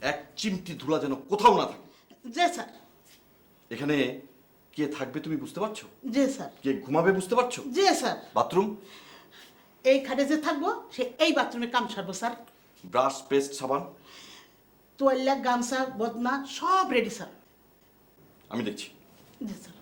এক চিমটি ধুলা যেন কোথাও না থাকে। জি স্যার। এখানে কে থাকবে তুমি বুঝতে পারছো? জি স্যার। কে ঘুমাবে বুঝতে পারছো? জি স্যার। বাথরুম? এই খাটে যে থাকবো সে এই বাথরুমে কাম সারবো স্যার। ব্রাশ, পেস্ট, সাবান? তোয়াল্লা, গামছা, বদনা সব রেডি স্যার। আমি দেখছি। জি স্যার।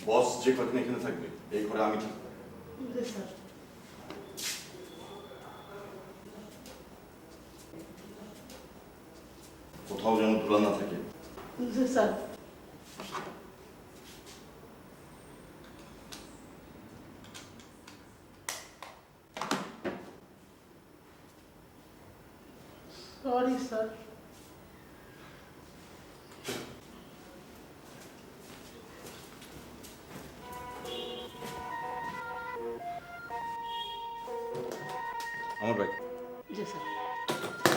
বস যে কদিন এখানে থাকবে এই ঘরে আমি থাকবো। জি স্যার। কোথাও যেন ধুলা না থাকে। জি স্যার। Sorry sir. আমার ভাই, জি স্যার।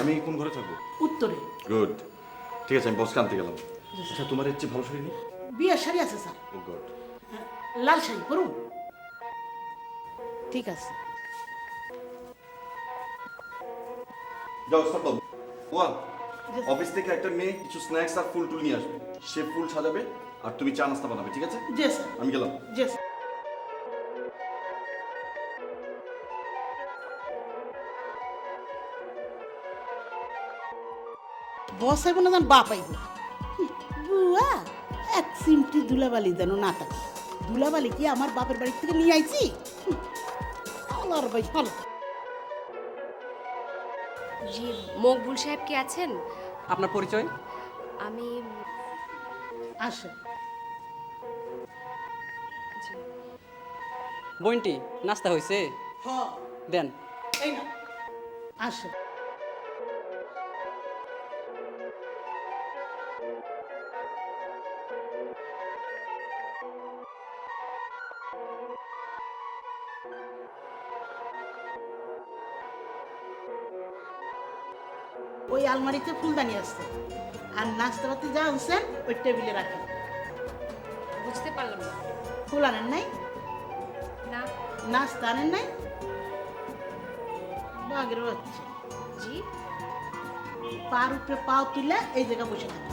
আমি কোন ঘরে থাকবো? উত্তরে। গুড, ঠিক আছে, আমি বসকে আনতে গেলাম। জি স্যার। আচ্ছা, তোমার এর চেয়ে ভালো শাড়ি নেই? বিয়ের শাড়ি আছে স্যার। ও গড। লাল শাড়ি করুন। ঠিক আছে। যাও সব বাবু। ওয়া, জি স্যার। অফিস থেকে একটা মেয়ে কিছু স্ন্যাক্স আর ফুল টুল নিয়ে আসবে। সে ফুল সাজাবে আর তুমি চা নাস্তা বানাবে, ঠিক আছে? জি স্যার। আমি গেলাম। জি স্যার। বস আইব না যেন বাপ আইব। বুয়া, এক চিমটি ধুলাবালি যেন না থাকে। ধুলাবালি কি আমার বাপের বাড়ি থেকে নিয়ে আইছি? আল্লাহর ভাই ভালো। জি, মকবুল সাহেব কি আছেন? আপনার পরিচয়? আমি আসে। জি। বইনটি নাস্তা হয়েছে? হ। দেন। এই না। আসে। ওই আলমারিতে ফুলদানি আছে। আর নাস্তাপাতি যা আনছেন ওই টেবিলে রাখেন। বুঝতে পারলাম না। ফুল আনেন নাই? না। নাস্তা আনেন নাই? বাগের বাচ্চা। জি। পার উপরে পাও তুলে এই জায়গা বসে থাকেন।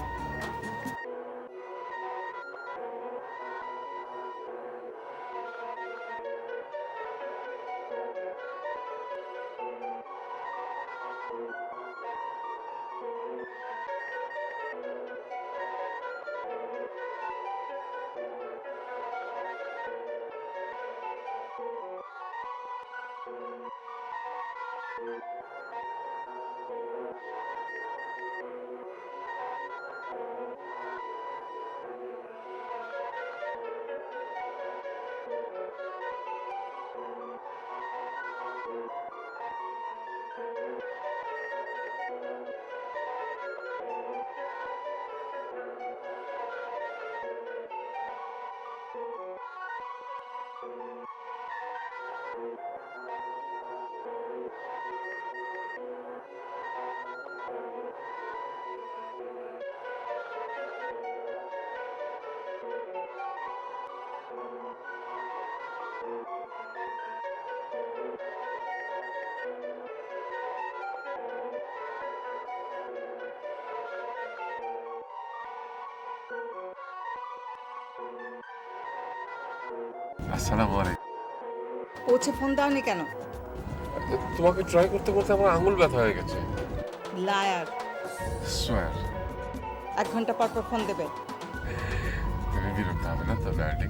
আসসালামু আলাইকুম। পৌঁছে ফোন দাওনি কেন? তোমাকে ট্রাই করতে করতে আমার আঙুল ব্যথা হয়ে গেছে। লায়ার। সোয়ার। 1 ঘন্টা পর পর ফোন দেবে। তুমি বিরক্ত হবে না তো ডার্লিং?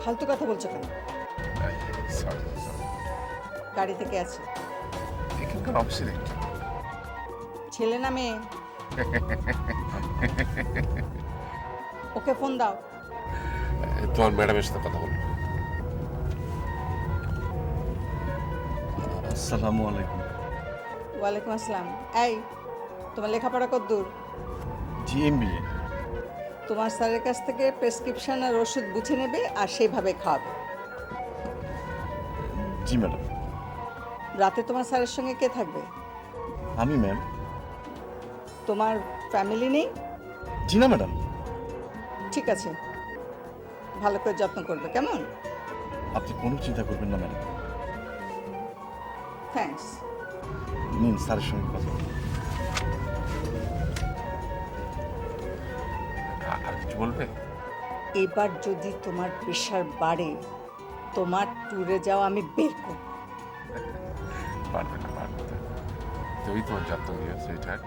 ফালতু কথা বলছো কেন? সরি গাড়ি থেকে আছে। এখানকার অফিসে দেখছি। ছেলে না মেয়ে? ওকে ফোন দাও। তোমার ম্যাডামের সাথে কথা বলবো। আসসালামু আলাইকুম। ওয়ালাইকুম আসসালাম। এই, তোমার লেখাপড়া কতদূর? জিএমবিএ। তোমার স্যারের কাছ থেকে প্রেসক্রিপশন আর ওষুধ বুঝে নেবে আর সেইভাবে খাওয়াবে। জি ম্যাডাম। রাতে তোমার স্যারের সঙ্গে কে থাকবে? আমি ম্যাম। তোমার ফ্যামিলি নেই? জি না ম্যাডাম। ঠিক আছে, ভালো করে যত্ন করবে, কেমন? আপনি কোনো চিন্তা করবেন না ম্যাডাম। থ্যাঙ্কস। নিন স্যারের সঙ্গে কথা বলুন। আর কিছু বলবে? এবার যদি তোমার প্রেশার বাড়ে, তোমার ট্যুরে যাও আমি বের করব। পারবে না, পারবে না। তুমি তোমার যত্ন নিও সুইটহার্ট।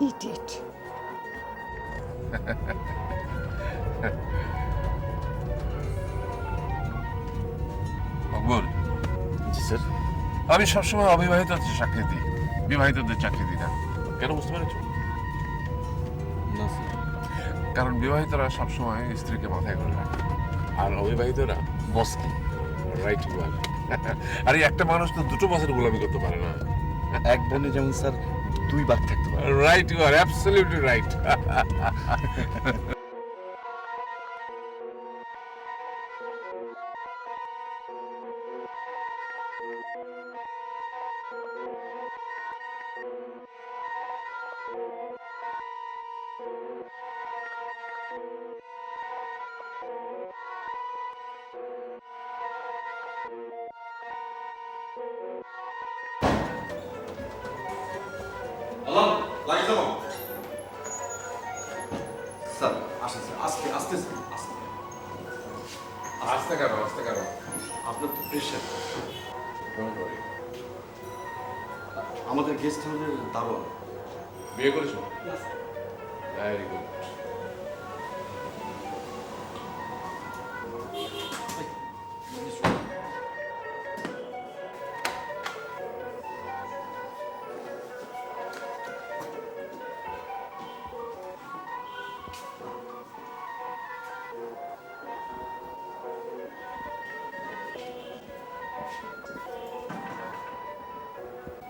ইডিয়েট। মকবুল, জি স্যার। আমি সবসময় অবিবাহিতদের চাকরি দিই, বিবাহিতদের চাকরি দিই না। কেন বুঝতে পেরেছো? না স্যার। কারণ বিবাহিতরা সবসময় স্ত্রীকে মাথায় করে রাখে, আর অবিবাহিতরা বসকে। রাইট ওয়াল। আর এই একটা মানুষ তো দুটো বছর গোলামি করতে পারে না। এক বনে যেমন স্যার দুই বাঘ থাকতে পারে। Right, you are absolutely right. আল্লাহ লাগিয়ে দেবো। স্যার আসেন স্যার, আস্তে আস্তে স্যার, আস্তে। আসতে কেন, আসতে কেন? আপনার তো প্রেশার। আমাদের গেস্ট হাউসের দারোয়ান। বিয়ে করেছো? Very good.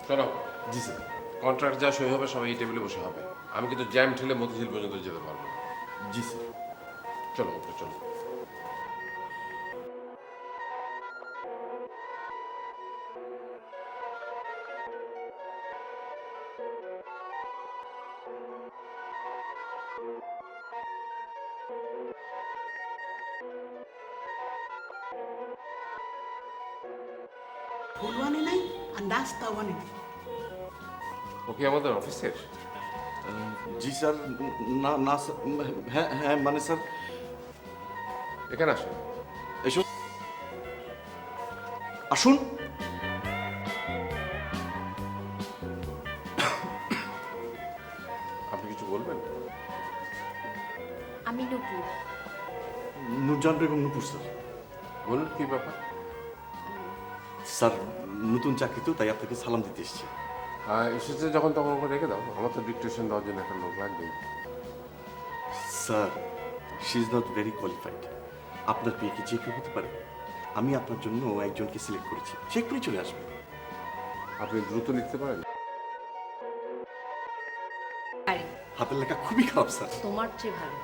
শোনো, জি স্যার। কন্ট্রাক্ট যা সই হবে সবাই এই টেবিলে বসে হবে। আমি কিন্তু জ্যাম ঠেলে মতিঝিল পর্যন্ত যেতে পারবো না। জি স্যার। চলো ওকে, চলো। ফুলও আনে নাই আর নাস্তাও আনে নাই। ওকে আমাদের অফিসের? জি স্যার। না না স্যার। হ্যাঁ হ্যাঁ মানে স্যার। এখানে আসো। এসো, আসুন। আপনি কিছু বলবেন? আমি নুপুর। নুরজান বেগম নুপুর স্যার। বলুন কি ব্যাপার? স্যার নতুন চাকরি তো, তাই আপনাকে সালাম দিতে এসেছি। এসেছে যখন তখন ওকে রেখে দাও, আমার তো ডিকটেশন দেওয়ার জন্য একটা লোক লাগবেই। Sir she is not very qualified. আপনার পেয়ে কি যে কেউ হতে পারে? আমি আপনার জন্য একজনকে সিলেক্ট করেছি, সে এক্ষুনি চলে আসবে। আপনি দ্রুত লিখতে পারেন? আরে হাতের লেখা খুবই খারাপ স্যার। তোমার চেয়ে ভালো।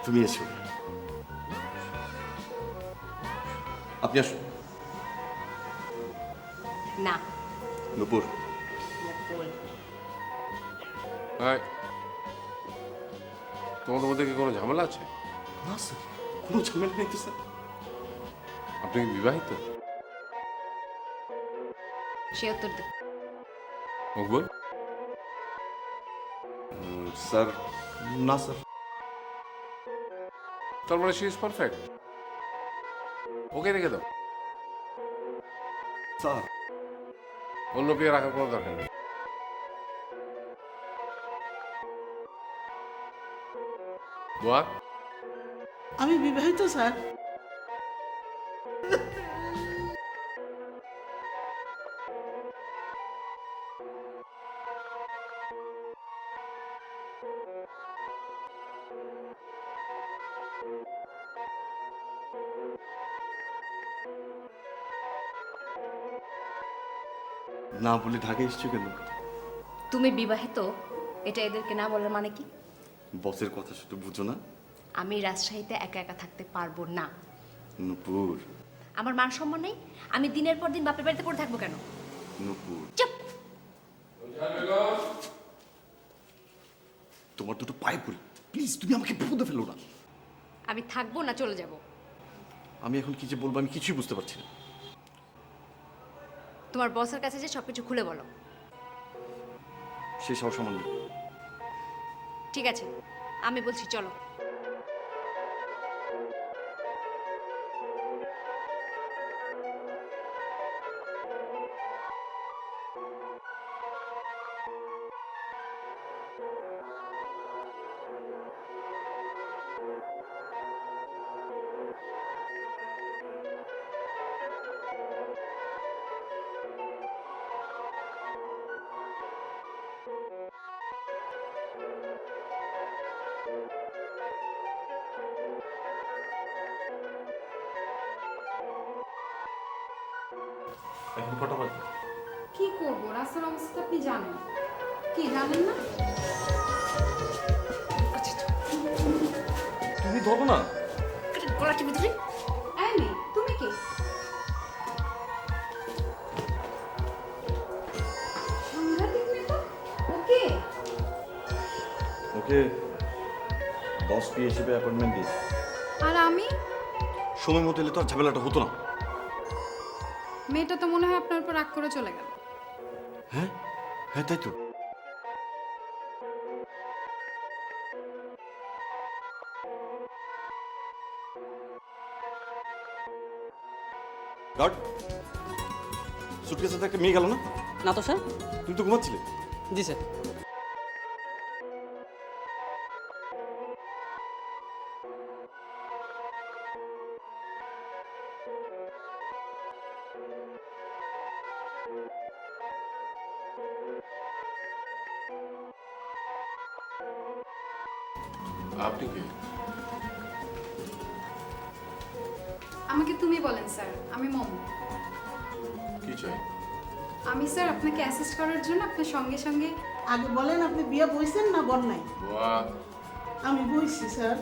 তুমি এসো। আপনি আসুন। না, নূপুর। মুকুল। হাই, তোমাদের মধ্যে কি কোনো ঝামেলা আছে? না স্যার, কোনো ঝামেলা নেই তো স্যার। আপনি কি বিবাহিত? সে উত্তর দে। মকবুল? স্যার না স্যার। তার মানে শি ইজ পারফেক্ট। ওকে রেখে দাও, স্যার অন্য বিয়ে রাখার কোনো দরকার নেই। আমি বিবাহিত স্যার। না বলে ঢাকা এসছো কেন? তুমি বিবাহিত এটা এদেরকে না বলার মানে কি? বসের কথা শুধু বুঝো না? আমি রাজশাহীতে একা একা থাকতে পারবো না। নূপুর, আমার মান সম্মান নেই? আমি দিনের পর দিন বাপের বাড়িতে পড়ে থাকবো কেন? নূপুর, চুপ! তোমার দুটো পায়ে পড়ি, প্লিজ তুমি আমাকে বিপদে ফেলো না। আমি থাকবো না চলে যাব। আমি এখন কি যে বলবো আমি কিছুই বুঝতে পারছি না। তোমার বসের কাছে যে সবকিছু খুলে বলো। সে সব সমান নেই। ঠিক আছে, আমি বলছি চলো। এখন কটা বাজে? কি করব, রাস্তার অবস্থা আপনি জানেন। কি জানেন না? তুমি ধরো না। গলা টিপে ধরি। এই মেয়ে, তুমি কি? সাংঘাতিক মেয়ে তো। ওকে, ওকে বস পি হিসেবে অ্যাপয়েন্টমেন্ট দিয়েছে। আর আমি? সময় মতো এলে তো আর ঝামেলাটা হতো না। মেয়েটা তো মনে হয় আপনার উপর রাগ করে চলে গেল। হ্যাঁ হ্যাঁ, তাই তো। গার্ড, সুটকেসের সাথে একটা মেয়ে গেল না? না তো স্যার। তুমি তো ঘুমাচ্ছিলে। জি স্যার। আপনি কে? আমাকে তুমি বলেন স্যার, আমি মম। কি চাই? আমি স্যার আপনাকে অ্যাসিস্ট করার জন্য আপনার সঙ্গে সঙ্গে। আগে বলেন আপনি বিয়ে বইছেন না বল নাই? বাহ, আমি বইছি স্যার।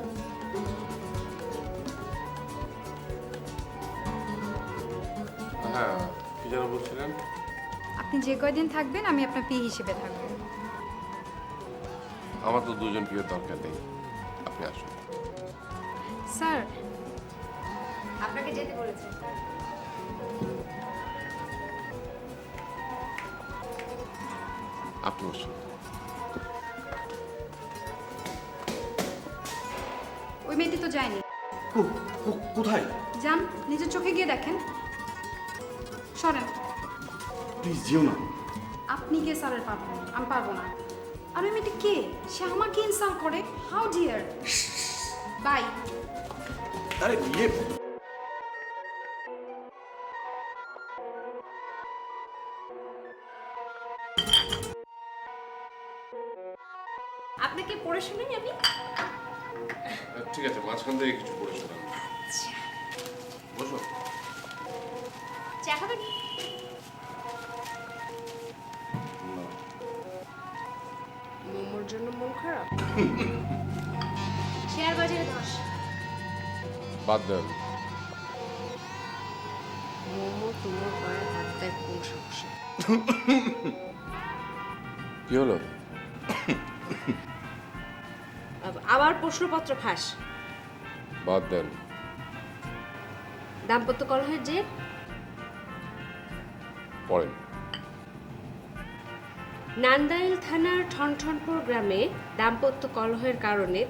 হ্যাঁ, কি যেন বলছিলেন? আপনি যে কয়দিন থাকবেন আমি আপনার পি হিসেবে থাকবো। আমার তো দুজন বিয়ের দরকার নেই, আপনি আসুন। স্যার, আপনাকে যেতে বলেছে। আপনি আসুন। ওই মেয়েটি তো যায়নি। কোথায়? যান, নিজের চোখে গিয়ে দেখেন। সরেন। প্লিজ যেও না। আপনি কে স্যারের পারবেন, আমি পারবো না। আর ওই মেয়েটি কে? সে আমাকে ইনসাল্ট করে। How dear. বাই। আরে ইয়ে, আপনাকে পড়ে শোনাই আমি। ঠিক আছে, মাঝখান থেকে কিছু পড়ে শোনান। বসো। চা খাবেন? মোমোর জন্য মন খারাপ? শেয়ার বাজারে ধস। বাদ দেন। মোমো তোমার পায়ে হাত দেয় কোন সাহসে? কি হলো? আবার প্রশ্নপত্র ফাঁস। বাদ দেন। দাম্পত্য কলহের জের? পড়েন। নান্দাইল থানার ঠনঠনপুর গ্রামে দাম্পত্য কলহের কারণে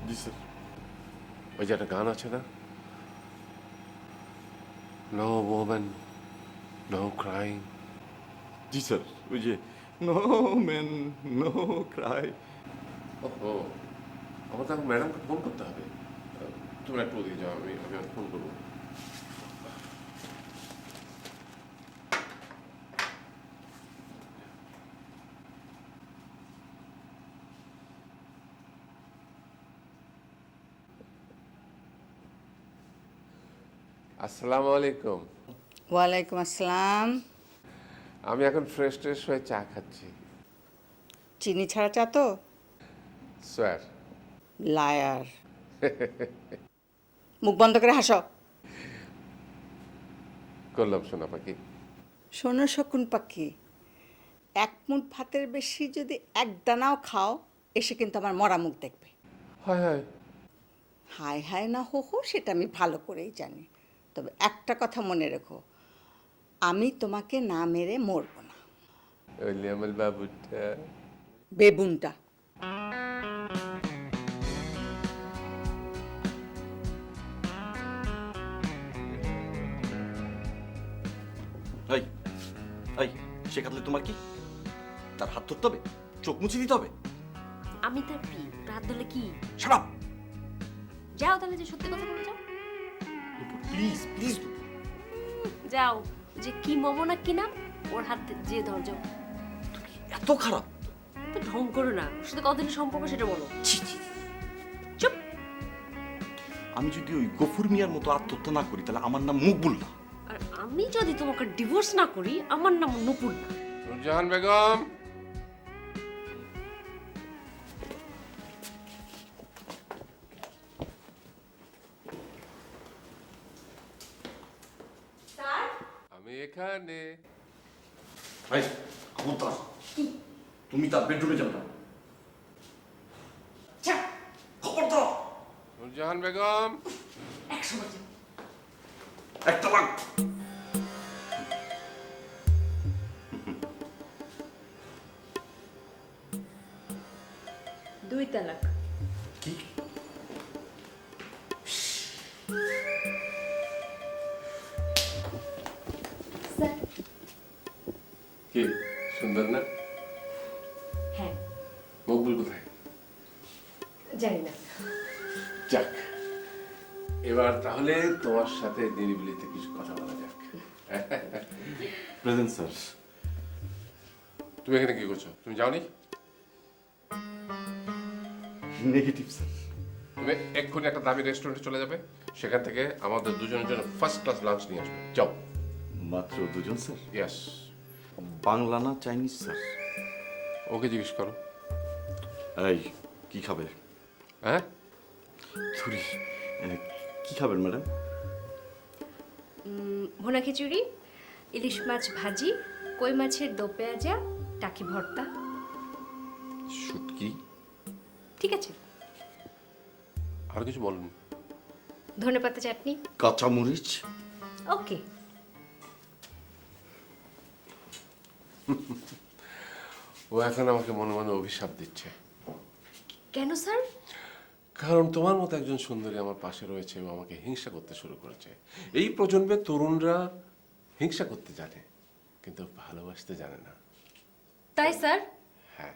জি স্যার। ওই যে একটা গান আছে না, নো ওম্যান নো ক্রাইং। জি স্যার, ওই যে নো ম্যান নো ক্রাই। ও আমার তো এখন ম্যাডামকে ফোন করতে হবে। তুমি একটু ওদিকে যাও, আমি ফোন করবো। আসসালামু আলাইকুম। ওয়ালাইকুম আসসালাম। আমি এখন ফ্রেশ ট্রেশ হয়ে চা খাচ্ছি। চিনি ছাড়া চা তো? Sir, liar. মুখ বন্ধ করে হাসো। করলাম সোনা পাখি। শোনো শকুন পাখি, এক মুঠ ভাতের বেশি যদি এক দানাও খাও, এসে কিন্তু আমার মরা মুখ দেখবে। হয় হয়। হায় হায় না হো হো সেটা আমি ভালো করেই জানি, তবে একটা কথা মনে রেখো, আমি তোমাকে না মেরে মরব না। ওইলি আমার বাবুটা। বেবুনটা। এই এই শেখাতলে তোমার কি? তার হাত ধরতে হবে, চোখ মুছে দিতে হবে? আমি তার পি, রাত ধরলে কি? শাট যাও তাহলে, যে সত্যি কথা বলে যাও। Please please. যাও, যে কি মোমো না কি নাম, ওর হাত যে ধর যাও। এত খারাপ? তো ঢং করো না, ওর সাথে কতদিনের সম্পর্ক সেটা বলো। ছি, ছি, ছি। চুপ। আমি যদি ওই গফুর মিয়ার মতো আত্মহত্যা না করি তাহলে আমার নাম মকবুল না। আর আমি যদি তোমাকে ডিভোর্স না করি, আমার নাম নুপুর না। নুরজাহান বেগম। আমি এখানে। ভাই খবরদার, তুমি তার বেডরুমে যাবে না। খবরদার। নুরজাহান বেগম। একটা লাগ। দুই তালাক। কি? কি সুন্দর না? হ্যাঁ, মকবুল কোথায়? জানি না। যাক, এবার তাহলে তোমার সাথে নিরিবিলিতে কিছু কথা বলা যাক। Present sir. তুমি এখানে কি করছো? তুমি যাওনি? Negative sir. তুমি এক্ষুনি একটা দামি রেস্টুরেন্টে চলে যাবে, সেখান থেকে আমাদের দুজনের জন্য ফার্স্ট ক্লাস লাঞ্চ নিয়ে আসবে। যাও। মাত্র দুজন স্যার? ইয়েস। বাংলা না চাইনিজ স্যার? ওকে জিজ্ঞেস করো। এই কি খাবে? হ্যাঁ, ছুরি। কি খাবেন ম্যাডাম? ভুনা খিচুড়ি, ইলিশ মাছ ভাজি, কই মাছের দো পেঁয়াজা, টাকি ভর্তা। শুটকি? ঠিক আছে। আর কিছু বলুন। ধনেপাতা চাটনি। কাঁচামরিচ? ওকে। ও এখন আমাকে মনে মনে অভিশাপ দিচ্ছে। কেন স্যার? কারণ তোমার মতো একজন সুন্দরী আমার পাশে রয়েছে, ও আমাকে হিংসা করতে শুরু করেছে। এই প্রজন্মের তরুণরা হিংসা করতে জানে, কিন্তু ভালোবাসতে জানে না। তাই স্যার? হ্যাঁ,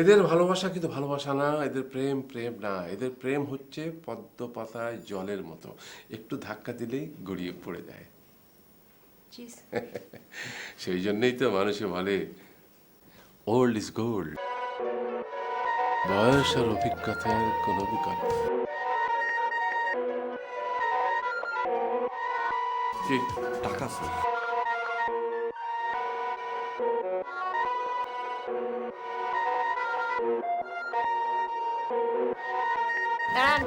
এদের ভালোবাসা কিন্তু ভালোবাসা না, এদের প্রেম প্রেম না, এদের প্রেম হচ্ছে পদ্ম পাতায় জলের মতো, একটু ধাক্কা দিলেই গড়িয়ে পড়ে যায়। জি স্যার। সেই জন্যই তো মানুষে বলে ওল্ড ইজ গোল্ড। বয়স আর অভিজ্ঞতার কোনো বিকল্প। কি টাকা স্যার? দাঁড়ান।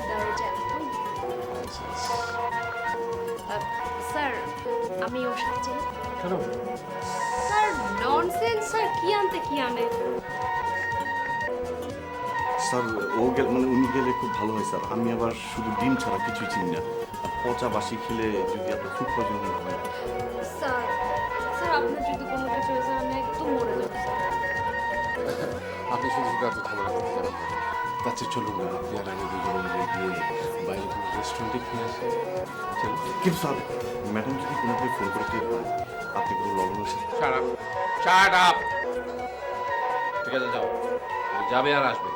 দরজা খুলুন। স্যার, আমি ওর সাথে যাই। কেন? স্যার ননসেন্স স্যার, কি আনতে কি আনে। স্যার ও গেলে মানে উনি গেলে খুব ভালো হয় স্যার। আমি আবার শুধু ডিম ছাড়া কিছুই চিনি না। পচা বাসি খেলে যদি আপনার ফুড পয়জনিং হয়। স্যার, স্যার আপনার যদি কোনো কিছু হয় স্যার, আমি একদম মরে যাবো স্যার। আপনি শুধু শুধু এত ঝামেলা করতে যাবেন না। তার চেয়ে চলুন না, আপনি আর আমি দুজনে মিলে গিয়ে বাইরে কোনো রেস্টুরেন্টে খেয়ে আসি। চলুন। কিন্তু স্যার ম্যাডাম যদি কোনোভাবে ফোন করে টের পান আপনি কোনো লবণের সাথে Shut up! Shut up! ঠিক আছে যাও, যাবে আর আসবে।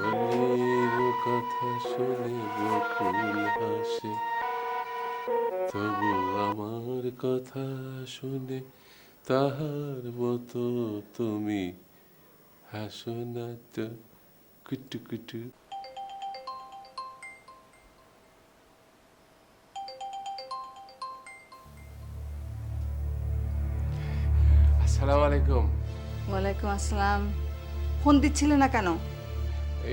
কলির কথা শুনে বকুল হাসে, তবু আমার কথা শুনে তাহার মতো তুমি হাসো না তো কুটু কুটু। আসসালামু আলাইকুম। ওয়ালাইকুম আসসালাম। ফোন দিচ্ছিলে না কেন?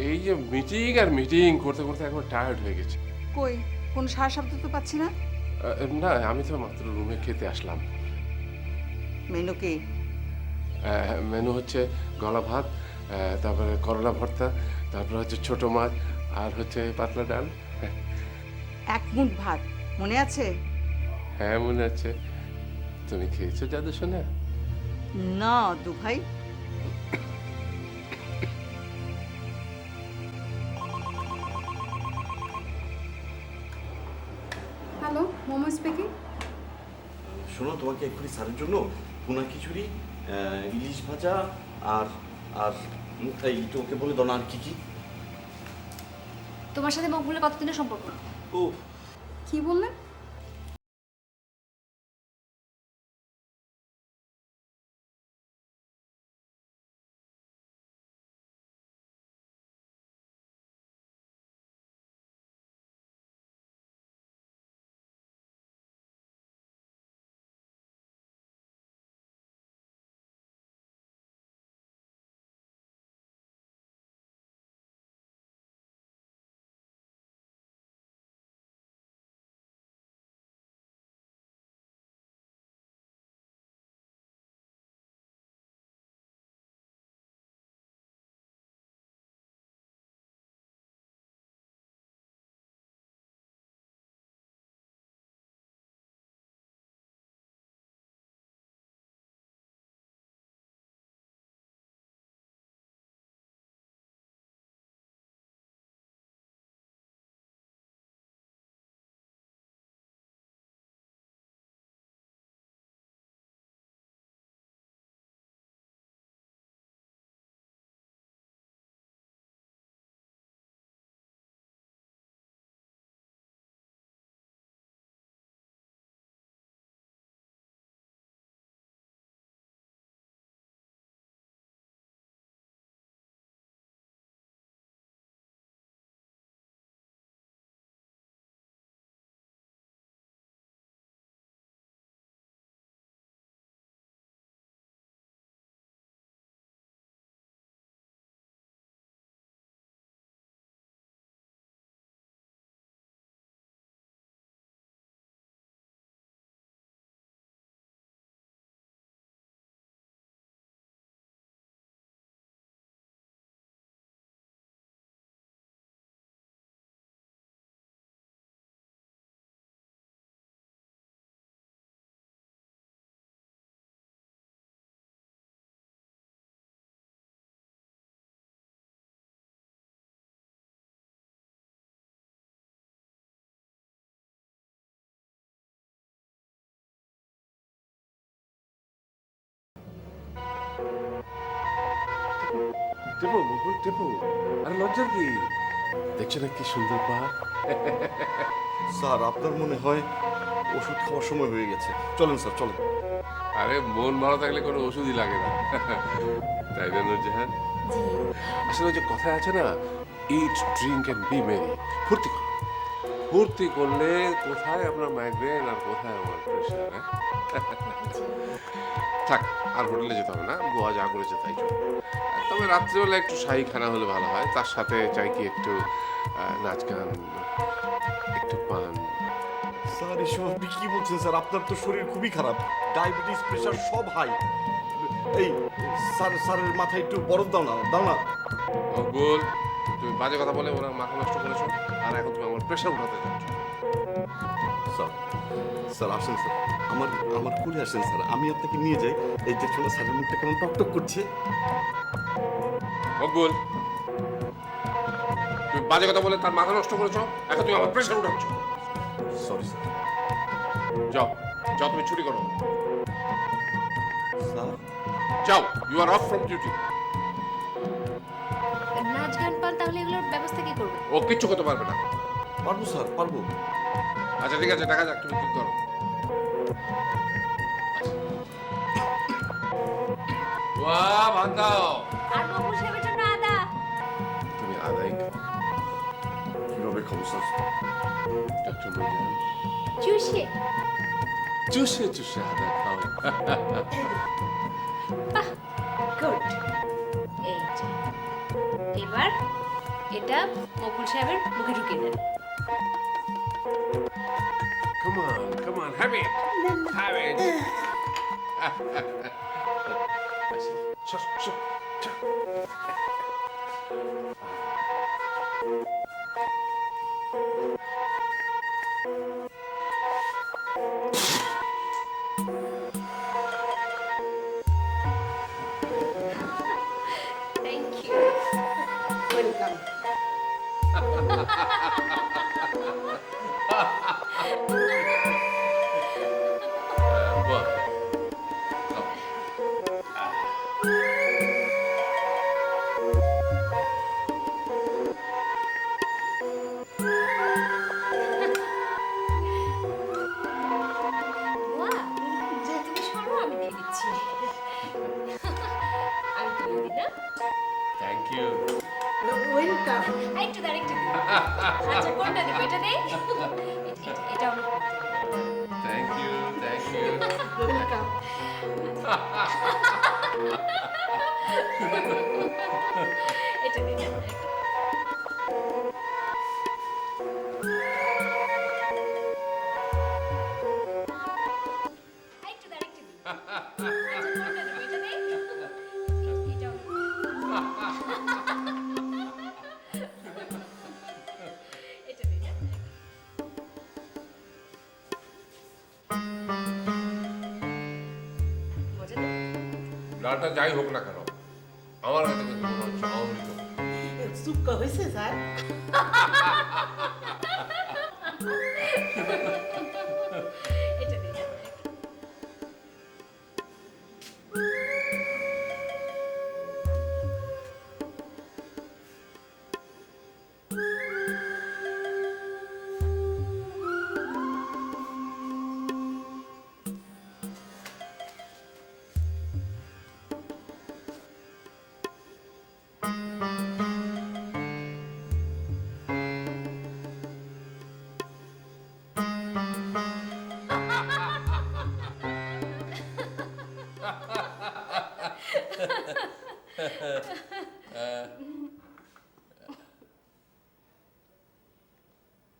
এই যে মিটিং আর মিটিং করতে করতে একবার টায়ার্ড হয়ে গেছে। কই কোনো সারা শব্দ তো পাচ্ছি না। না, আমি তো মাত্র রুমে খেতে আসলাম। মেনু কি? মেনু হচ্ছে গলা ভাত, তারপরে করলা ভর্তা, তারপরে হচ্ছে ছোট মাছ, আর হচ্ছে পাতলা ডাল। এক মুঠ ভাত মনে আছে? হ্যাঁ মনে আছে। তুমি খেয়েছো জাদু শোনা? না দু ভাই। Hello, momo speaking. শোনো, তোমাকে এক্ষুনি স্যারের জন্য ভুনা খিচুড়ি, ইলিশ ভাজা আর আর এই তোকে বলে দাও না আর কি কি। তোমার সাথে মকবুলের কতদিনের সম্পর্ক? ও কি বললেন? টেপো বকুল টেপো, আরে লজ্জার কি? দেখছো না কি সুন্দর পা? স্যার, আপনার মনে হয় ওষুধ খাওয়ার সময় হয়ে গেছে। চলেন স্যার, চলেন। আরে মন ভালো থাকলে কোনো ওষুধই লাগে না, তাই না নুরজাহান? আসলে ওই যে কথা আছে না, ইট ড্রিঙ্ক এন্ড বি মেরি। ফুর্তি করো, ফুর্তি করলে কোথায় আপনার মাইগ্রেন আর কোথায় আমার প্রেশার। থাক, আর হোটেলে যেতে হবে না, গোয়া যা করেছে তাই চল। তবে রাত্রিবেলা একটু শাহী খানা হলে ভালো হয়, তার সাথে চাই কি একটু নাচ গান, একটু পান। স্যার, এসব আপনি কি বলছেন স্যার? আপনার তো শরীর খুবই খারাপ, ডায়াবেটিস, প্রেশার সব হাই। এই স্যারের মাথায় একটু বরফ দাও না, দাও না। মকবুল, তুমি বাজে কথা বলে ওনার মাথা নষ্ট করেছো, আর এখন তুমি আমার প্রেশার উঠাতে চাচ্ছ। স্যার স্যার আসেন স্যার, আমার আমার কোলে আসেন স্যার, আমি আপনাকে নিয়ে যাই। এই দেখুন না স্যারের মুখটা কেমন টকটক করছে। মকবুল, তুমি বাজে কথা বলে তার মাথা নষ্ট করেছো, এখন তুমি আমার প্রেশার উঠাচ্ছ। Sorry sir. যাও যাও, তুমি ছুটি করো, স্যার যাও, you are off from duty. নাচ গান পান, তাহলে এগুলোর ব্যবস্থা কি করবে? ও কিচ্ছু করতে পারবে না। পারবো স্যার, পারবো। আচ্ছা ঠিক আছে, দেখা যাক তুমি কি করো। বাহ, ভাত দাও। আর মকবুল সাহেবের জন্য আদা। তুমি আদায় কিভাবে খাবো স্যার? ডক্টর নূরজাহান, চুষে। চুষে চুষে আদা খাও। গুড। এই যে এবার এটা মকবুল সাহেবের মুখে ঢুকিয়ে দেন। Come on, come on, have it. Have it. Shush, shush, shush. Thank you. Welcome. বাহ। ওয়া, তুমি সরো, আমি দিয়ে দিচ্ছি। আমি তুলে দিই না? Thank you. ওয়েলকাম। আরেকটু দাও, আরেকটু দিই। আচ্ছা, কোনটা দেবো? এটা দেই? এটা অনেক Thank you, thank you. Welcome. এটা দিই না? আরেকটু দাও, আরেকটু দিই। আচ্ছা, কোনটা দেবো? এটা দেই? এটা এটা দিই না? মজা তো? ডালটা যাই হোক না কেন, আমার কাছে কিন্তু মনে হচ্ছে অমৃত। সুক্কা হয়েছে স্যার? এটা দিই না?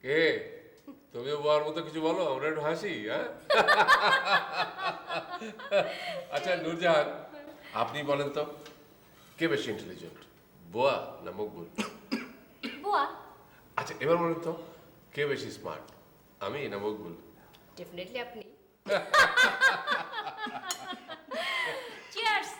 কে তুমিও বলার মতো কিছু বলো, আমরা একটু হাসি। হ্যাঁ, আচ্ছা নূরজাহান, আপনি বলেন তো কে বেশি ইন্টেলিজেন্ট, বোয়া না মকবুল? বুয়া। আচ্ছা এবার বলেন তো কে বেশি স্মার্ট, আমি না মকবুল? ডেফিনেটলি আপনি। চিয়ার্স।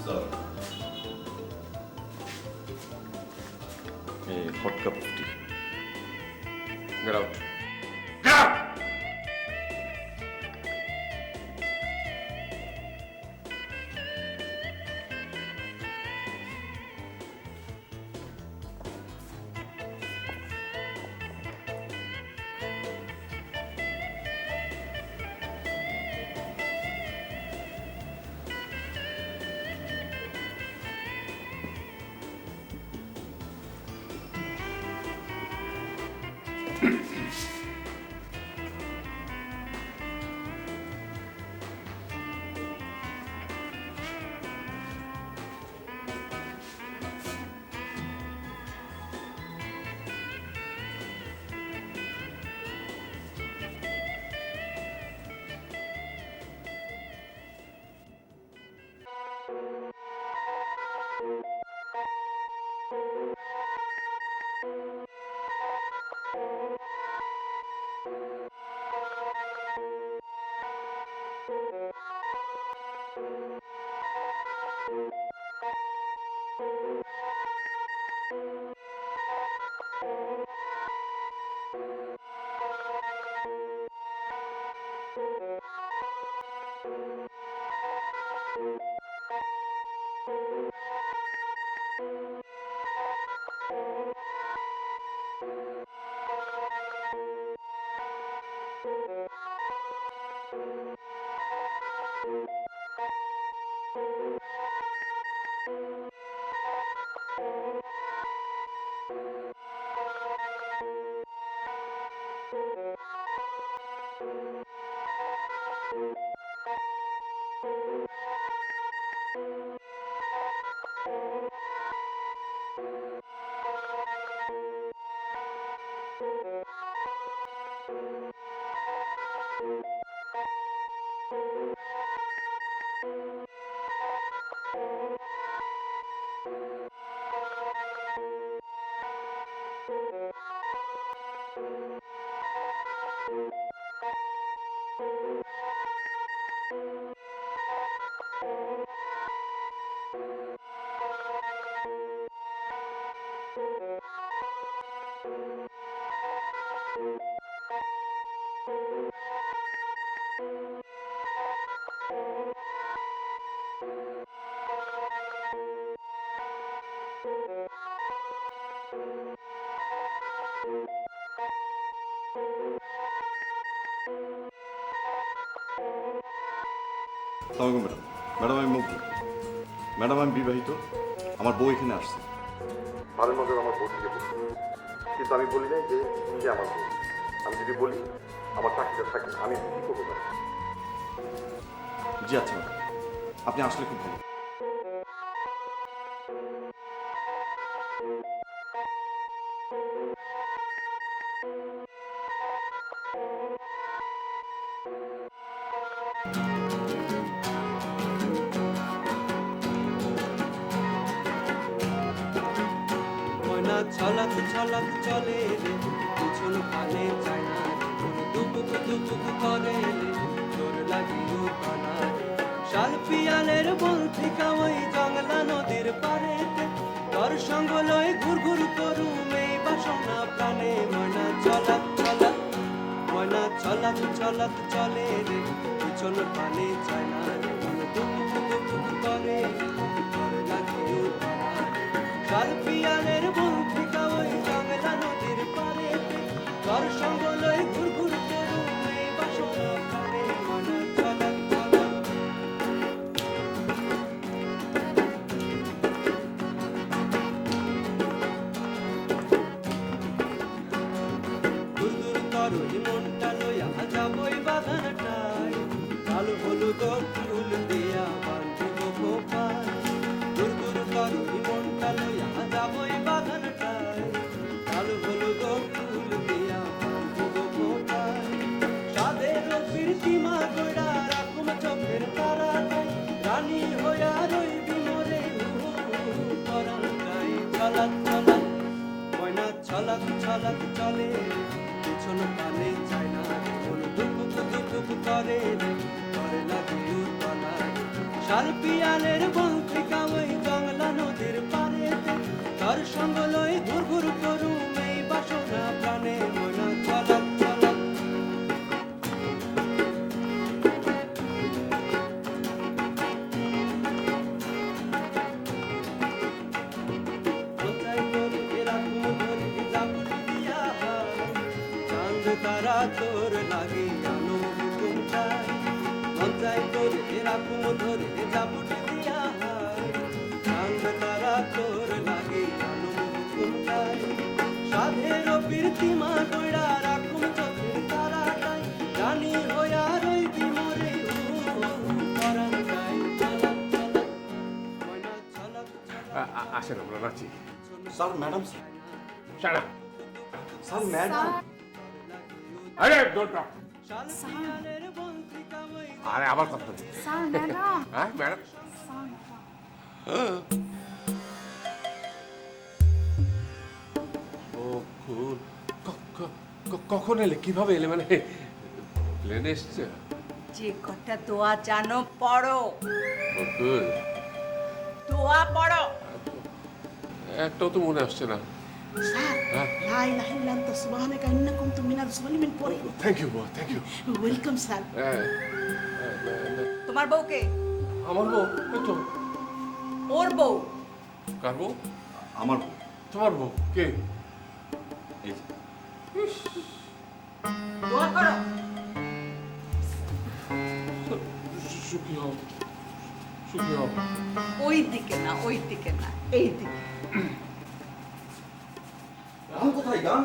স্যার এই hot cup of T. Get out. আসসালামু আলাইকুম ম্যাডাম। ম্যাডাম আমি মুগ্ধ। ম্যাডাম আমি বিবাহিত, আমার বউ এখানে আসছে। ভালো নজর আমার বউ থেকে বলছে, কিন্তু আমি বলি নাই যে সে আমার বউ। আমি যদি বলি আমার চাকরিটা থাকে, আমি কি করবো ম্যাডাম? জি আচ্ছা ম্যাডাম, আপনি আসলে খুব ভালো। ময়না ছলক ছলক চলে রে, পিছন কানে যায় না রে, দুপুক দুপুক করে রে, তোর লাগিও কানা রে। শাল পিয়ালের বলথিকা ওই জংলা নদীর পারেতে, তোর সঙ্গ লয় ঘুর ঘুর করুম এই বাসনা প্রাণে। ময়না ছলক ছলক, ময়না ছলক ছলক চলে রে, পিছন কানে যায় না রে, দুপুক দুপুক করে রে, তোর লাগিও কানা রে। শাল পিয়ালের বলথিকা ওই জংলা নদীর পারেতে, তোর সঙ্গ লয় ঘুর ঘুর করুম এই বাসনা প্রাণে। ময়না ছলক ছলক। দূর দূর তরুণ মনটা লইয়া যাবই বাগানটায়, কালো হলুদ ফুল দিয়া বান্ধিব খোপায়। দূর দূর তরুণ মনটা লইয়া যাবই বাগানটায়, কালো হলুদ ফুল দিয়া বান্ধিব খোপায়। সাদের প্রীতিমা গড়া রাখুম চোখের তারাটায়, রানী হইয়া রইবি মোরে পরানটায়। ছলক ছলক, ময়না ছলক ছলক চলে রে, পিছন কানে যায় না রে, মন দুপুক দুপুক করে রে, করে লাগিও তলা রে। শাল পিয়ালের বলথিকা ওই জংলা নদীর পারেতে, তোর সঙ্গ লয় ঘুর ঘুর করুম এই বাসনা প্রাণে। ময়না ছলক ছলক। কোথায় তোর এরকম ধরে জাপুটি দিয়া হয়, চাঁদ তারা তোর লাগে আনো হুকুম চাই। কোথায় তোর এরকম ধরে জাপুটি দিয়া হয়, চাঁদ তারা তোর লাগে আনো হুকুম চাই। সাধের প্রীতিমা গড়া রাখুম চোখের তারাটায়, রানী হইয়া রইবি মোরে পরান চাই। ছলক ছলক, ময়না ছলক ছলক। আসেন আমরা নাচি। Sir madam, sir Shut up. Sir madam. আরে don't talk. শাল পিয়ালের বলথিকা ওই আরে আবার কথা বলি। স্যার ম্যাডাম হ্যাঁ ম্যাডাম, কখন কখন এলে, কিভাবে এলে, মানে প্লেনে এসছে? যে কটা দোয়া জানো পড়ো, গুড। দোয়া পড়ো। একটাও তো মনে আসছে না। স্যার হ্যাঁ? লা ইলাহা ইল্লা আনতা সুবহানাকা ইন্নী কুনতু মিনাজ জালিমিন পড়ে thank you boy thank you. Welcome sir. তোমার বউকে? আমার বউ এই তো। ওর বউ। কার বউ? আমার বউ। তোমার বউ কে? এই যে। দোয়া করো। সুখী হও, সুখী হও। ওই দিকে না, ওই দিকে না, এই দিকে। গান কোথায় গান?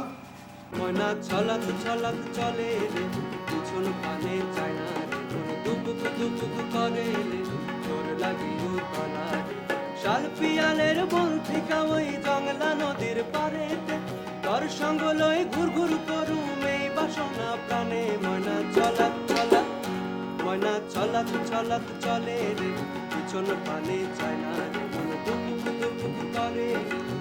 ময়না ছলক ছলক চলে রে পিছন পানে চায় না রে দুপুক দুপুক করে রে তোর লাগিও তলা রে শাল পিয়ালের বলথিকা ওই জংলা নদীর পারেতে তোর সঙ্গ লই ঘুর ঘুর করুম এই বাসনা প্রাণে ময়না ছলক ছলক ময়না ছলক ছলক চলে রে পিছন পানে চায় না রে দুপুক দুপুক করে রে